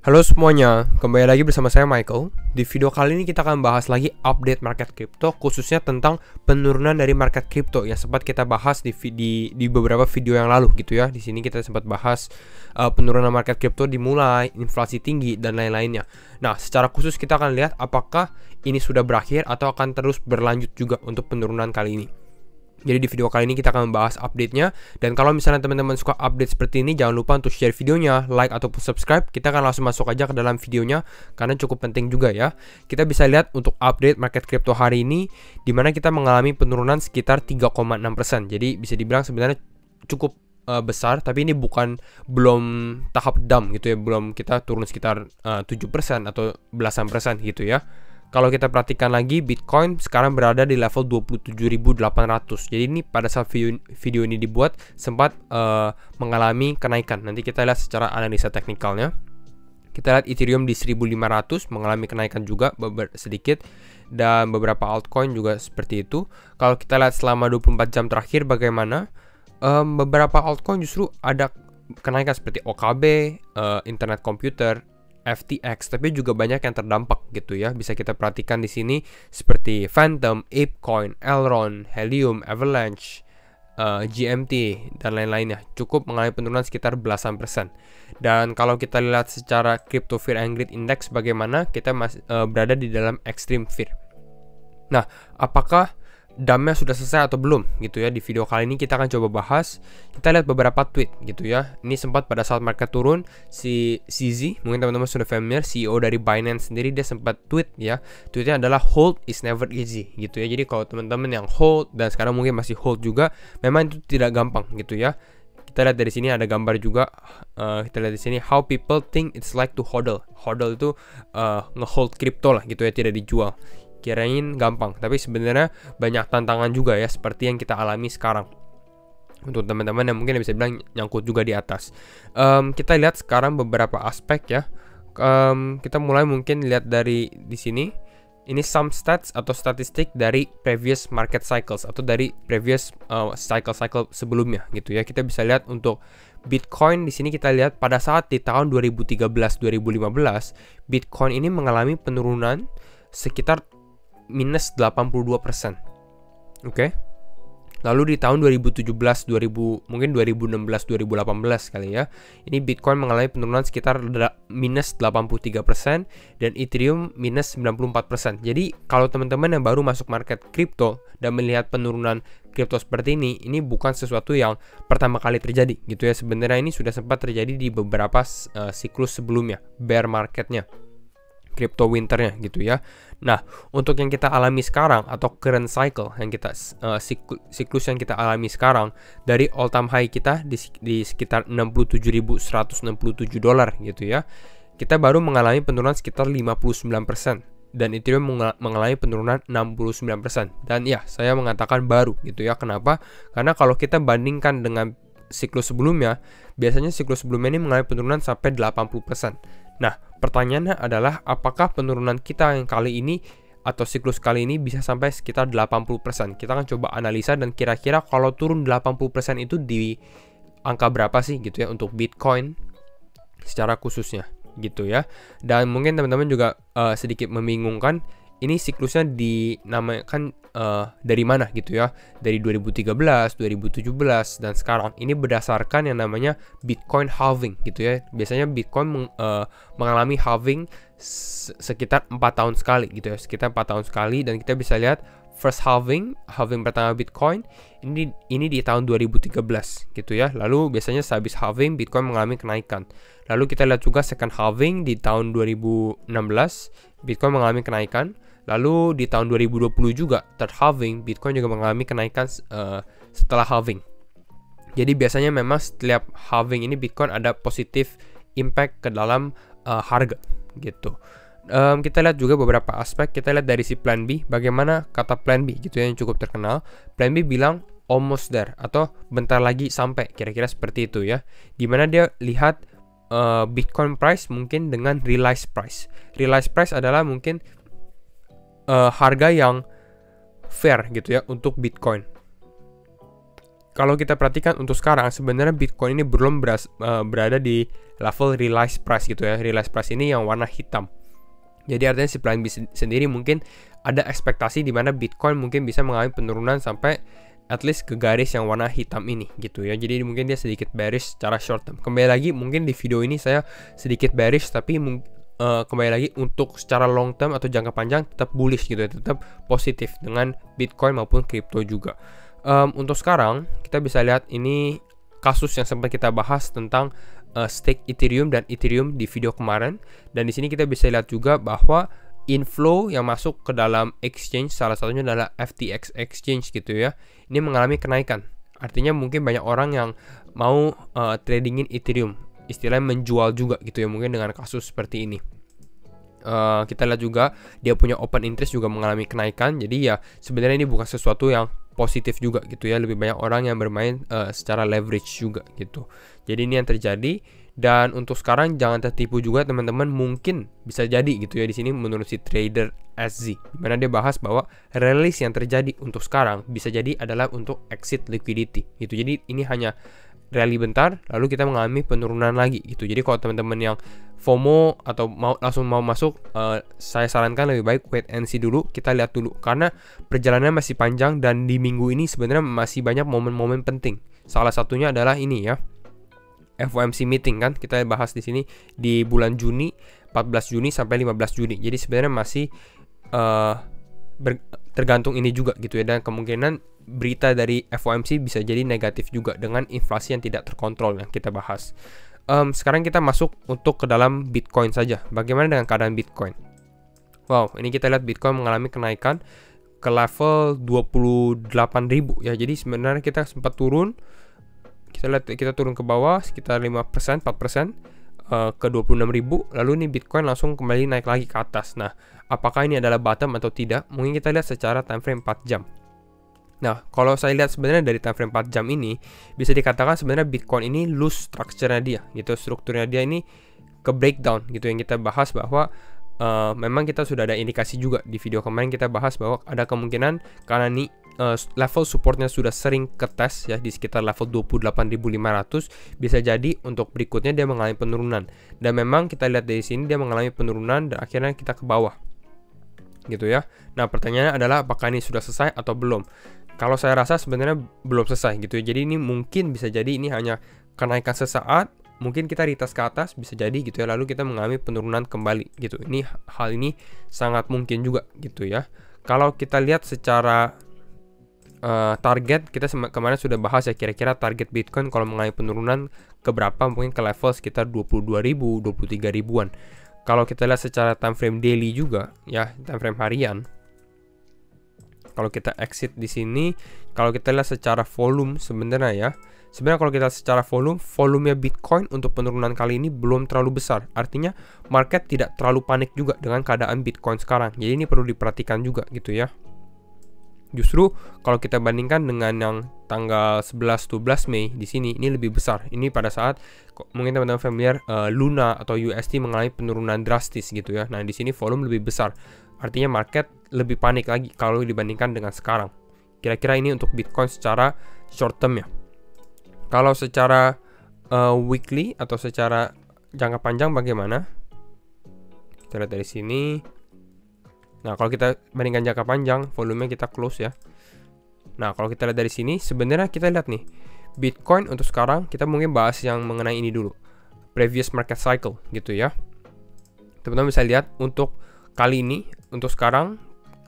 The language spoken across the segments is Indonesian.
Halo semuanya, kembali lagi bersama saya Michael. Di video kali ini kita akan bahas lagi update market crypto, khususnya tentang penurunan dari market crypto yang sempat kita bahas di beberapa video yang lalu gitu ya. Di sini kita sempat bahas penurunan market crypto dimulai, inflasi tinggi dan lain-lainnya. Nah, secara khusus kita akan lihat apakah ini sudah berakhir atau akan terus berlanjut juga untuk penurunan kali ini. Jadi di video kali ini kita akan membahas update-nya. Dan kalau misalnya teman-teman suka update seperti ini, jangan lupa untuk share videonya, like ataupun subscribe. Kita akan langsung masuk aja ke dalam videonya karena cukup penting juga ya. Kita bisa lihat untuk update market crypto hari ini, di mana kita mengalami penurunan sekitar 3,6%. Jadi bisa dibilang sebenarnya cukup besar, tapi ini belum tahap dump gitu ya. Belum kita turun sekitar 7% atau belasan persen gitu ya. Kalau kita perhatikan lagi, Bitcoin sekarang berada di level 27.800. Jadi ini pada saat video ini dibuat sempat mengalami kenaikan. Nanti kita lihat secara analisa teknikalnya. Kita lihat Ethereum di 1.500 mengalami kenaikan juga sedikit. Dan beberapa altcoin juga seperti itu. Kalau kita lihat selama 24 jam terakhir bagaimana, beberapa altcoin justru ada kenaikan seperti OKB, Internet Computer, FTX, tapi juga banyak yang terdampak gitu ya. Bisa kita perhatikan di sini seperti Phantom, ApeCoin, Elrond, Helium, Avalanche, GMT dan lain-lainnya cukup mengalami penurunan sekitar belasan persen. Dan kalau kita lihat secara Crypto Fear and Greed Index bagaimana, kita masih berada di dalam extreme fear. Nah, apakah dumpnya sudah selesai atau belum gitu ya? Di video kali ini kita akan coba bahas. Kita lihat beberapa tweet gitu ya. Ini sempat pada saat market turun, si CZ, mungkin teman-teman sudah familiar, CEO dari Binance sendiri, dia sempat tweet ya. Tweetnya adalah hold is never easy gitu ya. Jadi kalau teman-teman yang hold dan sekarang mungkin masih hold juga, memang itu tidak gampang gitu ya. Kita lihat dari sini ada gambar juga. Kita lihat di sini how people think it's like to hodl. Hodl itu ngehold crypto lah gitu ya, tidak dijual. Kirain gampang, tapi sebenarnya banyak tantangan juga ya, seperti yang kita alami sekarang. Untuk teman-teman yang mungkin bisa bilang nyangkut juga di atas. Kita lihat sekarang beberapa aspek ya. Kita mulai mungkin lihat dari di sini. Ini some stats atau statistik dari previous market cycles atau dari previous cycle sebelumnya gitu ya. Kita bisa lihat untuk Bitcoin di sini, kita lihat pada saat di tahun 2013-2015 Bitcoin ini mengalami penurunan sekitar minus 82%. Oke. Lalu di tahun 2017, mungkin 2016, 2018 kali ya, ini Bitcoin mengalami penurunan sekitar minus 83% dan Ethereum minus 94%. Jadi kalau teman-teman yang baru masuk market crypto dan melihat penurunan crypto seperti ini bukan sesuatu yang pertama kali terjadi gitu ya. Sebenarnya ini sudah sempat terjadi di beberapa siklus sebelumnya, bear marketnya, crypto winternya gitu ya. Nah, untuk yang kita alami sekarang atau current cycle yang kita siklus yang kita alami sekarang, dari all time high kita di sekitar 67.167 dolar gitu ya. Kita baru mengalami penurunan sekitar 59% dan Ethereum mengalami penurunan 69%. Dan ya, saya mengatakan baru gitu ya. Kenapa? Karena kalau kita bandingkan dengan siklus sebelumnya, biasanya siklus sebelumnya ini mengalami penurunan sampai 80%. Nah, pertanyaannya adalah apakah penurunan kita yang kali ini atau siklus kali ini bisa sampai sekitar 80%? Kita akan coba analisa dan kira-kira kalau turun 80% itu di angka berapa sih gitu ya untuk Bitcoin secara khususnya gitu ya. Dan mungkin teman-teman juga sedikit membingungkan, ini siklusnya dinamakan dari mana gitu ya, dari 2013, 2017 dan sekarang. Ini berdasarkan yang namanya Bitcoin halving gitu ya. Biasanya Bitcoin mengalami halving sekitar 4 tahun sekali gitu ya, sekitar 4 tahun sekali. Dan kita bisa lihat first halving pertama Bitcoin ini di tahun 2013 gitu ya. Lalu biasanya sehabis halving Bitcoin mengalami kenaikan. Lalu kita lihat juga second halving di tahun 2016 Bitcoin mengalami kenaikan. Lalu di tahun 2020 juga third halving Bitcoin juga mengalami kenaikan setelah halving. Jadi biasanya memang setiap halving ini Bitcoin ada positif impact ke dalam harga gitu. Kita lihat juga beberapa aspek. Kita lihat dari si Plan B, bagaimana kata Plan B gitu ya, yang cukup terkenal. Plan B bilang almost there atau bentar lagi sampai, kira-kira seperti itu ya. Dimana dia lihat Bitcoin price mungkin dengan realized price. Realized price adalah mungkin harga yang fair gitu ya untuk Bitcoin. kalau kita perhatikan untuk sekarang sebenarnya Bitcoin ini belum berada di level realized price gitu ya. Realized price ini yang warna hitam. Jadi artinya si Plan B sendiri mungkin ada ekspektasi di mana Bitcoin mungkin bisa mengalami penurunan sampai at least ke garis yang warna hitam ini gitu ya. Jadi mungkin dia sedikit bearish secara short term. Kembali lagi mungkin di video ini saya sedikit bearish, tapi kembali lagi untuk secara long term atau jangka panjang tetap bullish gitu ya, tetap positif dengan Bitcoin maupun kripto juga. Untuk sekarang kita bisa lihat ini kasus yang sempat kita bahas tentang stake Ethereum dan Ethereum di video kemarin, dan di sini kita bisa lihat juga bahwa inflow yang masuk ke dalam exchange, salah satunya adalah FTX exchange gitu ya, ini mengalami kenaikan. Artinya mungkin banyak orang yang mau tradingin Ethereum, istilahnya menjual juga gitu ya, mungkin dengan kasus seperti ini. Kita lihat juga dia punya open interest juga mengalami kenaikan. Jadi ya sebenarnya ini bukan sesuatu yang positif juga gitu ya, lebih banyak orang yang bermain secara leverage juga gitu. Jadi ini yang terjadi, dan untuk sekarang jangan tertipu juga teman-teman, mungkin bisa jadi gitu ya di sini menurut si trader SZ, dimana dia bahas bahwa release yang terjadi untuk sekarang bisa jadi adalah untuk exit liquidity gitu. Jadi ini hanya rally bentar lalu kita mengalami penurunan lagi gitu. Jadi kalau teman-teman yang FOMO atau langsung mau masuk, saya sarankan lebih baik wait and see dulu, kita lihat dulu karena perjalanannya masih panjang, dan di minggu ini sebenarnya masih banyak momen-momen penting. Salah satunya adalah ini ya, FOMC meeting kan, kita bahas di sini di bulan Juni, 14 Juni sampai 15 Juni. Jadi sebenarnya masih tergantung ini juga gitu ya, dan kemungkinan berita dari FOMC bisa jadi negatif juga dengan inflasi yang tidak terkontrol yang kita bahas. Sekarang kita masuk untuk ke dalam Bitcoin saja. Bagaimana dengan keadaan Bitcoin? Wow, ini kita lihat Bitcoin mengalami kenaikan ke level 28.000 ya. Jadi sebenarnya kita sempat turun. Kita lihat kita turun ke bawah sekitar 5%, 4% ke 26.000. Lalu ini Bitcoin langsung kembali naik lagi ke atas. Nah, apakah ini adalah bottom atau tidak? Mungkin kita lihat secara time frame 4 jam. Nah, kalau saya lihat sebenarnya dari time frame 4 jam ini bisa dikatakan sebenarnya Bitcoin ini loose structure-nya dia gitu. Strukturnya dia ini ke breakdown gitu, yang kita bahas bahwa memang kita sudah ada indikasi juga di video kemarin, kita bahas bahwa ada kemungkinan karena ini level supportnya sudah sering ketes ya di sekitar level 28.500, bisa jadi untuk berikutnya dia mengalami penurunan. Dan memang kita lihat dari sini dia mengalami penurunan dan akhirnya kita ke bawah gitu ya. Nah, pertanyaannya adalah apakah ini sudah selesai atau belum? Kalau saya rasa sebenarnya belum selesai gitu ya. Jadi ini mungkin bisa jadi ini hanya kenaikan sesaat, mungkin kita retest ke atas bisa jadi gitu ya, lalu kita mengalami penurunan kembali gitu. Ini hal ini sangat mungkin juga gitu ya. Kalau kita lihat secara target, kita kemarin sudah bahas ya, kira-kira target Bitcoin kalau mengalami penurunan ke berapa, mungkin ke level sekitar 22.000, 23.000-an. Kalau kita lihat secara time frame daily juga ya, time frame harian. Kalau kita exit di sini, kalau kita lihat secara volume sebenarnya ya, sebenarnya kalau kita secara volumenya Bitcoin untuk penurunan kali ini belum terlalu besar. Artinya market tidak terlalu panik juga dengan keadaan Bitcoin sekarang. Jadi ini perlu diperhatikan juga gitu ya. Justru kalau kita bandingkan dengan yang tanggal 11-12 Mei di sini, ini lebih besar. Ini pada saat mungkin teman-teman familiar Luna atau USD mengalami penurunan drastis gitu ya. Nah, di sini volume lebih besar. Artinya market lebih panik lagi kalau dibandingkan dengan sekarang. Kira-kira ini untuk Bitcoin secara short term ya. Kalau secara weekly atau secara jangka panjang bagaimana? Kita lihat dari sini. Nah, kalau kita bandingkan jangka panjang, volumenya kita close ya. Nah, kalau kita lihat dari sini, sebenarnya kita lihat nih, Bitcoin untuk sekarang, kita mungkin bahas yang mengenai ini dulu. Previous market cycle gitu ya. Teman-teman bisa lihat untuk kali ini, untuk sekarang,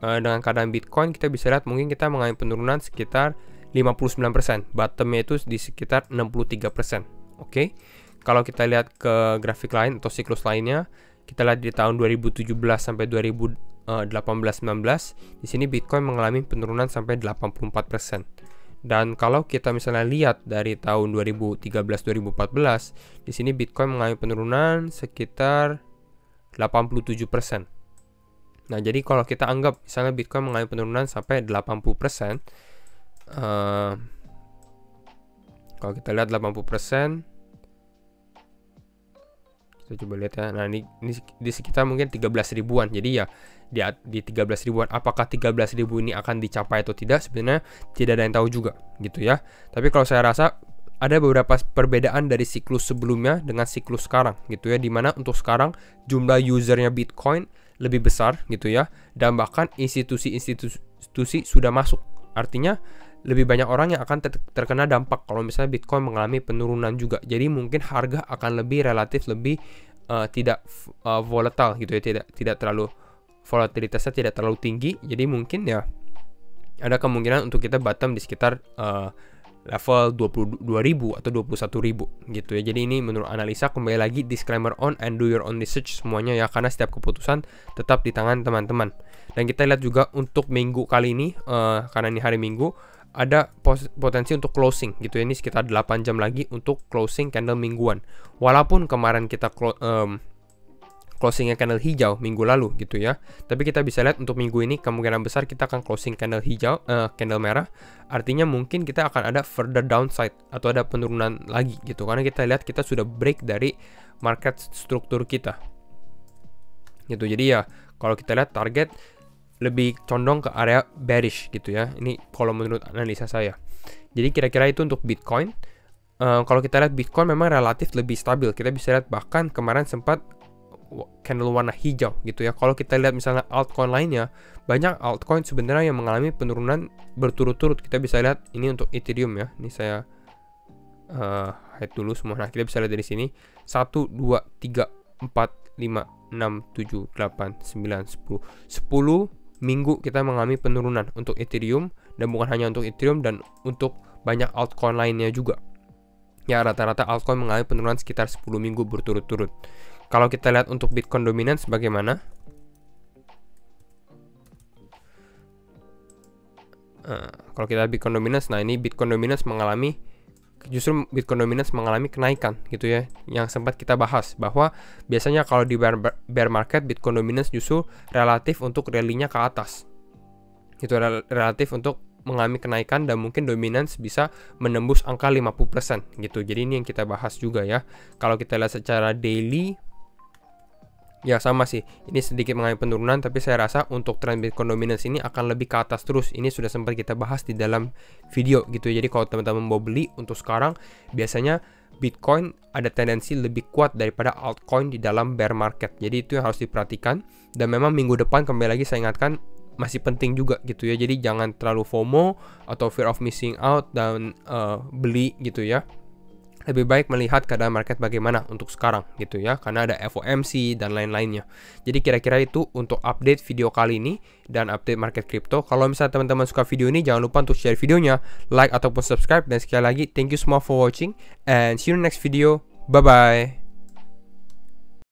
dengan keadaan Bitcoin, kita bisa lihat mungkin kita mengalami penurunan sekitar 59%. Bottomnya itu di sekitar 63%. Oke. Kalau kita lihat ke grafik lain atau siklus lainnya, kita lihat di tahun 2017 sampai 2018-19, di sini Bitcoin mengalami penurunan sampai 84%. Dan kalau kita misalnya lihat dari tahun 2013-2014, di sini Bitcoin mengalami penurunan sekitar 87%. Nah, jadi kalau kita anggap misalnya Bitcoin mengalami penurunan sampai 80%, kalau kita lihat 80%, Kita coba lihat ya. Nah, ini di sekitar mungkin 13 ribuan. Jadi ya di 13 ribuan. Apakah 13 ribu ini akan dicapai atau tidak? Sebenarnya tidak ada yang tahu juga gitu ya. Tapi kalau saya rasa ada beberapa perbedaan dari siklus sebelumnya dengan siklus sekarang gitu ya. Dimana untuk sekarang jumlah usernya Bitcoin lebih besar gitu ya. Dan bahkan institusi sudah masuk. Artinya lebih banyak orang yang akan terkena dampak kalau misalnya Bitcoin mengalami penurunan juga. Jadi mungkin harga akan lebih relatif lebih tidak volatile gitu ya, tidak terlalu volatilitasnya tidak terlalu tinggi. Jadi mungkin ya ada kemungkinan untuk kita bottom di sekitar level 22.000 atau 21.000 gitu ya. Jadi ini menurut analisa, kembali lagi disclaimer on and do your own research semuanya ya, karena setiap keputusan tetap di tangan teman-teman. Dan kita lihat juga untuk minggu kali ini, karena ini hari Minggu, ada potensi untuk closing gitu ya. Ini sekitar 8 jam lagi untuk closing candle mingguan. Walaupun kemarin kita closingnya candle hijau minggu lalu gitu ya, tapi kita bisa lihat untuk minggu ini kemungkinan besar kita akan closing candle hijau, candle merah. Artinya mungkin kita akan ada further downside atau ada penurunan lagi gitu, karena kita lihat kita sudah break dari market struktur kita gitu. Jadi ya kalau kita lihat target lebih condong ke area bearish gitu ya. Ini kalau menurut analisa saya. Jadi kira-kira itu untuk Bitcoin. Kalau kita lihat Bitcoin memang relatif lebih stabil. Kita bisa lihat bahkan kemarin sempat candle warna hijau gitu ya. Kalau kita lihat misalnya altcoin lainnya, banyak altcoin sebenarnya yang mengalami penurunan berturut-turut. Kita bisa lihat ini untuk Ethereum ya. Ini saya hide dulu semua. Nah, kita bisa lihat dari sini 1, 2, 3, 4, 5, 6, 7, 8, 9, 10 minggu kita mengalami penurunan untuk Ethereum, dan bukan hanya untuk Ethereum, dan untuk banyak altcoin lainnya juga. Ya, rata-rata altcoin mengalami penurunan sekitar 10 minggu berturut-turut. Kalau kita lihat untuk Bitcoin dominance bagaimana? Kalau kita lihat Bitcoin dominance, nah ini Bitcoin dominance mengalami kenaikan gitu ya, yang sempat kita bahas bahwa biasanya kalau di bear market Bitcoin dominance justru relatif untuk rally-nya ke atas gitu, relatif untuk mengalami kenaikan, dan mungkin dominance bisa menembus angka 50% gitu. Jadi ini yang kita bahas juga ya. Kalau kita lihat secara daily ya sama sih, ini sedikit mengalami penurunan, tapi saya rasa untuk trend Bitcoin dominance ini akan lebih ke atas terus. Ini sudah sempat kita bahas di dalam video gitu. Jadi kalau teman-teman mau beli untuk sekarang, biasanya Bitcoin ada tendensi lebih kuat daripada altcoin di dalam bear market. Jadi itu yang harus diperhatikan. Dan memang minggu depan, kembali lagi saya ingatkan, masih penting juga gitu ya. Jadi jangan terlalu FOMO atau fear of missing out dan beli gitu ya. Lebih baik melihat keadaan market bagaimana untuk sekarang gitu ya, karena ada FOMC dan lain-lainnya. Jadi kira-kira itu untuk update video kali ini dan update market crypto. Kalau misalnya teman-teman suka video ini, jangan lupa untuk share videonya, like ataupun subscribe, dan sekali lagi thank you semua for watching and see you in the next video. Bye bye.